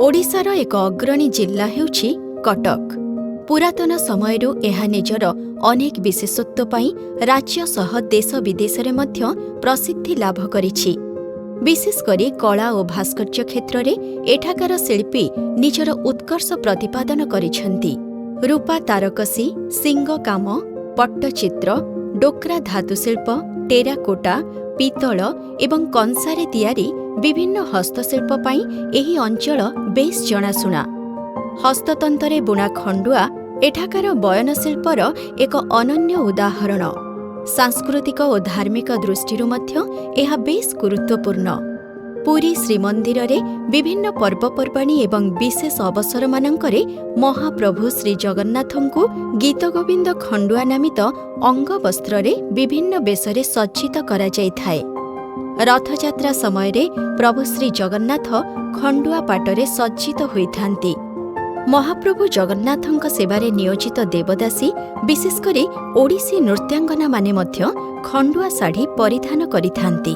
ओडिशार एक अग्रणी जिल्ला हेउछि कटक। पुरातन समयरू एहा निजर अनेक विशेषत्व पई राज्य सह देश विदेशरे मध्य प्रसिद्धि लाभ करिछि। विशेष करी कला और भास्कर्य क्षेत्र में एठाकार शिल्पी निजर उत्कर्ष प्रतिपादन करिछन्ति। रूपा तारकसी, सिंग काम, पट्टचित्र, डोकरा धातुशिल्प, टेराकोटा, पितल एवं कंसारे तैयारी विभिन्न हस्तशिल्प पई एही अंचल बेस जनाशुना। हस्ततंतरे बुणा खंडुआ एठाकार बयनशिल्पर एक अनन्य उदाहरण। सांस्कृतिक और धार्मिक दृष्टिरू मध्य एहा बेस गुरुत्वपूर्ण। पुरी श्रीमंदिर रे विभिन्न पर्वपर्वाणी एवं विशेष अवसर मानंकरे महाप्रभु श्री जगन्नाथंकु गीत गोविंद खंडुआ नामित अंग वस्त्र रे विभिन्न बेशरे सज्जित करा जायथाय। रथयात्रा समय रे प्रभु श्री जगन्नाथ खंडुआ पाटरे सज्जित होइथांती। महाप्रभु जगन्नाथंक सेवारे नियोजित देवदासी विशेषकरी ओडिसी नृत्यांगना माने मध्य खंडुआ साड़ी परिधान करिथांती।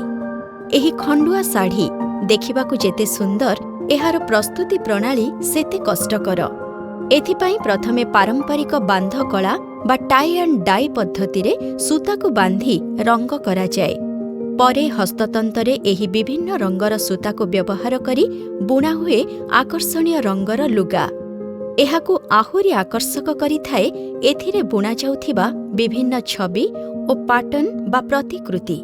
एही खंडुआ साड़ी देखिबाकू जेते सुंदर, एहार प्रस्तुति प्रणाली सेते कष्टकर। एथिपाई प्रथमे पारंपरिक बांध कला बा टाई एंड डाई पद्धति रे सूताकू बांधी रंग करा जाए। परे हस्ततंतरे एही विभिन्न रंगर सूताकू व्यवहार करी बुणा हुए आकर्षणीय रंगर लुगा। एहाकू आहुरी आकर्षक करिथाए एथिरे बुणा जाउथिबा विभिन्न छवि और पैटर्न बा प्रतिकृति।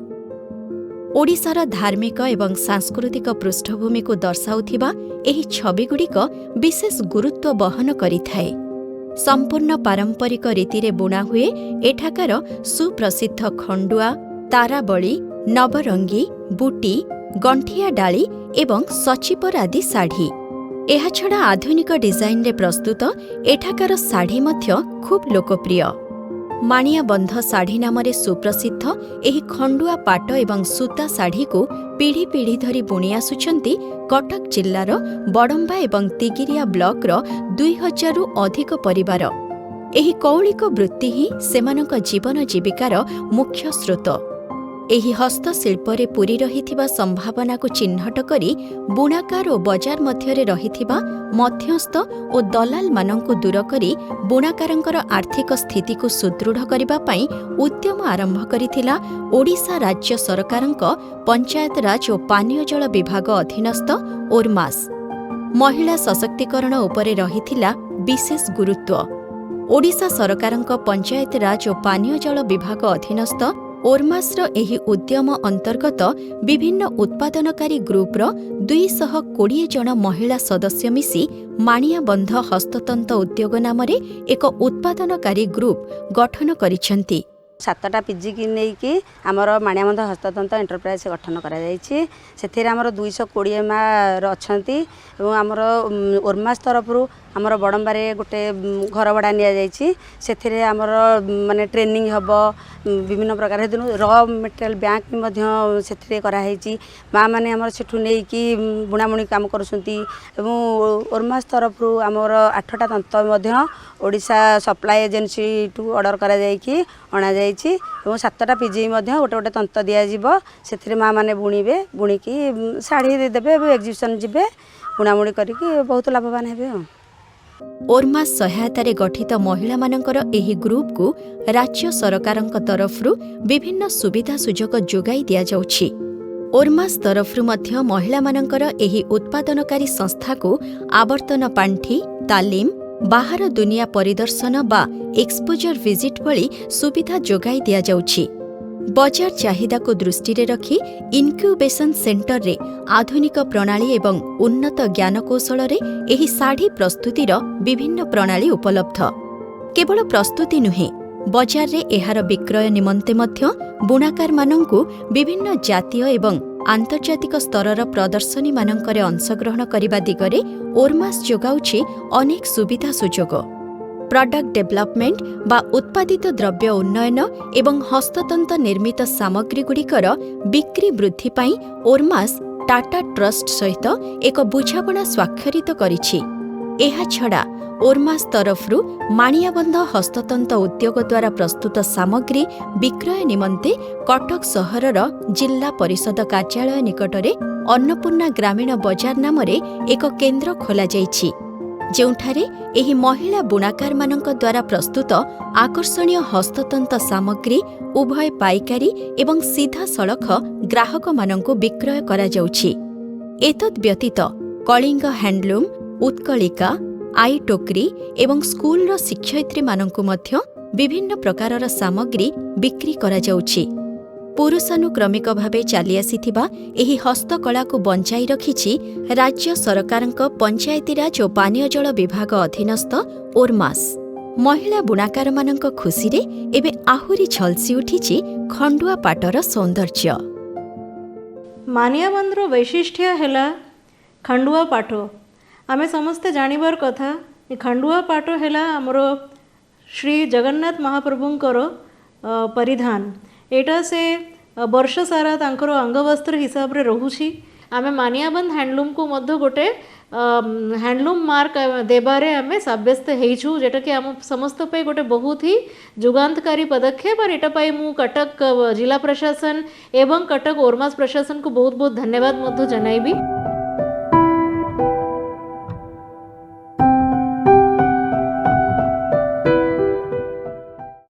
ओडिशार धार्मिक एवं सांस्कृतिक पृष्ठभूमि को दर्शाउथिबा एही छविगुड़िक विशेष गुरुत्व बहन करिथाए। संपूर्ण पारंपरिक रीतिरे बुणा हुए एठाकार सुप्रसिद्ध खंडुआ, ताराबली, नवरंगी, बुटी, गंठिया डाली एवं सचिपर आदि साड़ी। एहा छड़ा आधुनिक डिजाइन रे प्रस्तुत एठाकार साड़ी मध्य खूब लोकप्रिय। माणिया बंध साड़ी नामरे सुप्रसिद्ध एही खंडुआ पाट एवं सूता साड़ी को पीढ़ी पीढ़ी धरी बुणी आसुछन्ति कटक जिल्लार बडम्बा एवं तिगिरिया ब्लॉक रो 2000 रु अधिक परिवार। एही कौलिक वृत्ति ही सेमानक जीवन जीविकार मुख्य स्रोत। एही हस्तशिल्परे पूरी रहिथिबा संभावना को चिन्हट करी बुणाकार और बजार मध्यरे रहिथिबा मध्यस्थ और दलाल मानंकु दूर करी बुणाकारंकर आर्थिक स्थिति को सुदृढ़ करिबा पई उद्यम आरंभ करिथिला ओडिशा राज्य सरकारंक पंचायत राज और पानीय जल विभाग अधीनस्थ ओरमास। महिला सशक्तिकरण उपरे रहिथिला विशेष गुरुत्व। ओडिशा सरकारंक पंचायत राज और पानीय जल विभाग अधीनस्थ ओरमासर एही उद्यम अंतर्गत विभिन्न उत्पादनकारी ग्रुपर 220 जन महिला सदस्य मिसी माणिया बंध हस्ततंत उद्योग नामरे एक उत्पादनकारी ग्रुप गठन करिछन्ति। 7टा पीजी की नहीं आमर माणियाबंध हस्ततंत्र एंटरप्राइज गठन कर 220 मार अच्छा आमर ओरमास तरफ आमर बड़म्बारे गोटे घर भड़ा नि आमर माने ट्रेनिंग हम विभिन्न प्रकार र मटेरियल बैंक भी कराई माँ मैंने आमर सेठू नहीं कि बुणाबुणी काम कर ओरमास तरफ आमर 8टा तंत्र ओडिशा सप्लाई एजेंसी टू ऑर्डर करा जायकी अणा जाय 7टा पीजी गोटे गोटे तंत्र दिज्व से माँ मैंने बुणवे बुणिकी शाढ़ी देवे एग्जिबिशन जीवे बुणाबुणी करके बहुत लाभवान हे। ओरमास सहायतारे गठित महिला मानकर एही ग्रुप को राज्य सरकारंक तरफरु विभिन्न सुविधा सुजोग जोगाई दिया जाउछि। ओरमास तरफरु मध्य महिला मानकर एही उत्पादनकारी संस्था को आवर्तन पांठी, तालीम, बाहर दुनिया परिदर्शन बा एक्सपोजर विजिट भली सुविधा जोगाई दिया जाउछि। बजार चाहिदा को दृष्टि रे रखी इनक्यूबेशन सेंटर रे आधुनिक प्रणाली एवं उन्नत ज्ञानकौशल रे एही साड़ी प्रस्तुतिर विभिन्न प्रणाली उपलब्ध। केवल प्रस्तुति नुहे, बजार रे एहार विक्रय निमंते मध्य बुणाकार मानंकु विभिन्न जातीय एवं आंतर्जातिक स्तरर प्रदर्शनी मानंकरे अंशग्रहण करिबा दिगरे ओरमास जोगाउछि अनेक सुविधा सुजोग। प्रडक्ट डेभलपमेंट बा उत्पादित द्रव्य उन्नयन एवं हस्ततंत निर्मित सामग्री गुड़िकर बिक्री वृद्धि पाई ओरमास टाटा ट्रस्ट सहित एक बुझामणा स्वाक्षरित करिछि। ଏହା ଛଡ଼ା ଓର୍ମାସ୍ ତରଫରୁ ମାଣିଆବନ୍ଧ ହସ୍ତତନ୍ତ ଉଦ୍ୟୋଗ ଦ୍ୱାରା ପ୍ରସ୍ତୁତ ସାମଗ୍ରୀ ବିକ୍ରୟ ନିମନ୍ତେ କଟକ ସହରର ଜିଲ୍ଲା ପରିଷଦ କାର୍ଯ୍ୟାଳୟ ନିକଟରେ ଅନ୍ନପୂର୍ଣ୍ଣା ଗ୍ରାମୀଣ ବଜାର ନାମରେ ଏକ କେନ୍ଦ୍ର ଖୋଲାଯାଇଛି, ଯେଉଁଠାରେ ଏହି ମହିଳା ବୁଣାକାରମାନଙ୍କ ଦ୍ୱାରା ପ୍ରସ୍ତୁତ ଆକର୍ଷଣୀୟ ହସ୍ତତନ୍ତ ସାମଗ୍ରୀ ଉଭୟ ପାଇକାରୀ ଏବଂ ସିଧାସଳଖ ଗ୍ରାହକମାନଙ୍କୁ ବିକ୍ରୟ କରାଯାଉଛି। ଏତଦ୍ ବ୍ୟତୀତ କଳିଙ୍ଗ ହ୍ୟାଣ୍ଡଲୁମ୍, ଉତ୍କଳିକା, ଆଇ ଟୋକରି ଏବଂ ସ୍କୁଲର ଶିକ୍ଷୟିତ୍ରୀମାନଙ୍କୁ ମଧ୍ୟ ବିଭିନ୍ନ ପ୍ରକାରର ସାମଗ୍ରୀ ବିକ୍ରି କରାଯାଉଛି। ପୁରୁଷାନୁକ୍ରମିକ ଭାବେ ଚାଲିଆସିଥିବା ଏହି ହସ୍ତକଳାକୁ ବଞ୍ଚାଇ ରଖିଛି ରାଜ୍ୟ ସରକାରଙ୍କ ପଞ୍ଚାୟତିରାଜ ଓ ପାନୀୟ ଜଳ ବିଭାଗ ଅଧୀନସ୍ଥ ଓର୍ମାସ୍। ମହିଳା ବୁଣାକାରମାନଙ୍କ ଖୁସିରେ ଏବେ ଆହୁରି ଝଲସି ଉଠିଛି ଖଣ୍ଡୁଆ ପାଟର ସୌନ୍ଦର୍ଯ୍ୟ। ମାନିଆବନ୍ଧର ବୈଶିଷ୍ଟ୍ୟ ହେଲା ଖଣ୍ଡୁଆ ପାଟ। आमे समस्ते जानिबार कथा खंडुआ पाट है आमर श्री जगन्नाथ महाप्रभुंकर परिधान। एटा से वर्ष सारा तांकर अंगवस्त्र हिसाब रे रहुछि। आमे मानियाबंध हैंडलूम को मध्य गोटे हैंडलूम मार्क देबारे आमे साब्यस्त हेइछु, जेटा कि आम समस्त पे गोटे बहुत ही जुगांतकारी पदक्षेप। और एटा पाई मु कटक जिला प्रशासन एवं कटक ओरमास प्रशासन को बहुत बहुत धन्यवाद मध्य जनाइबी।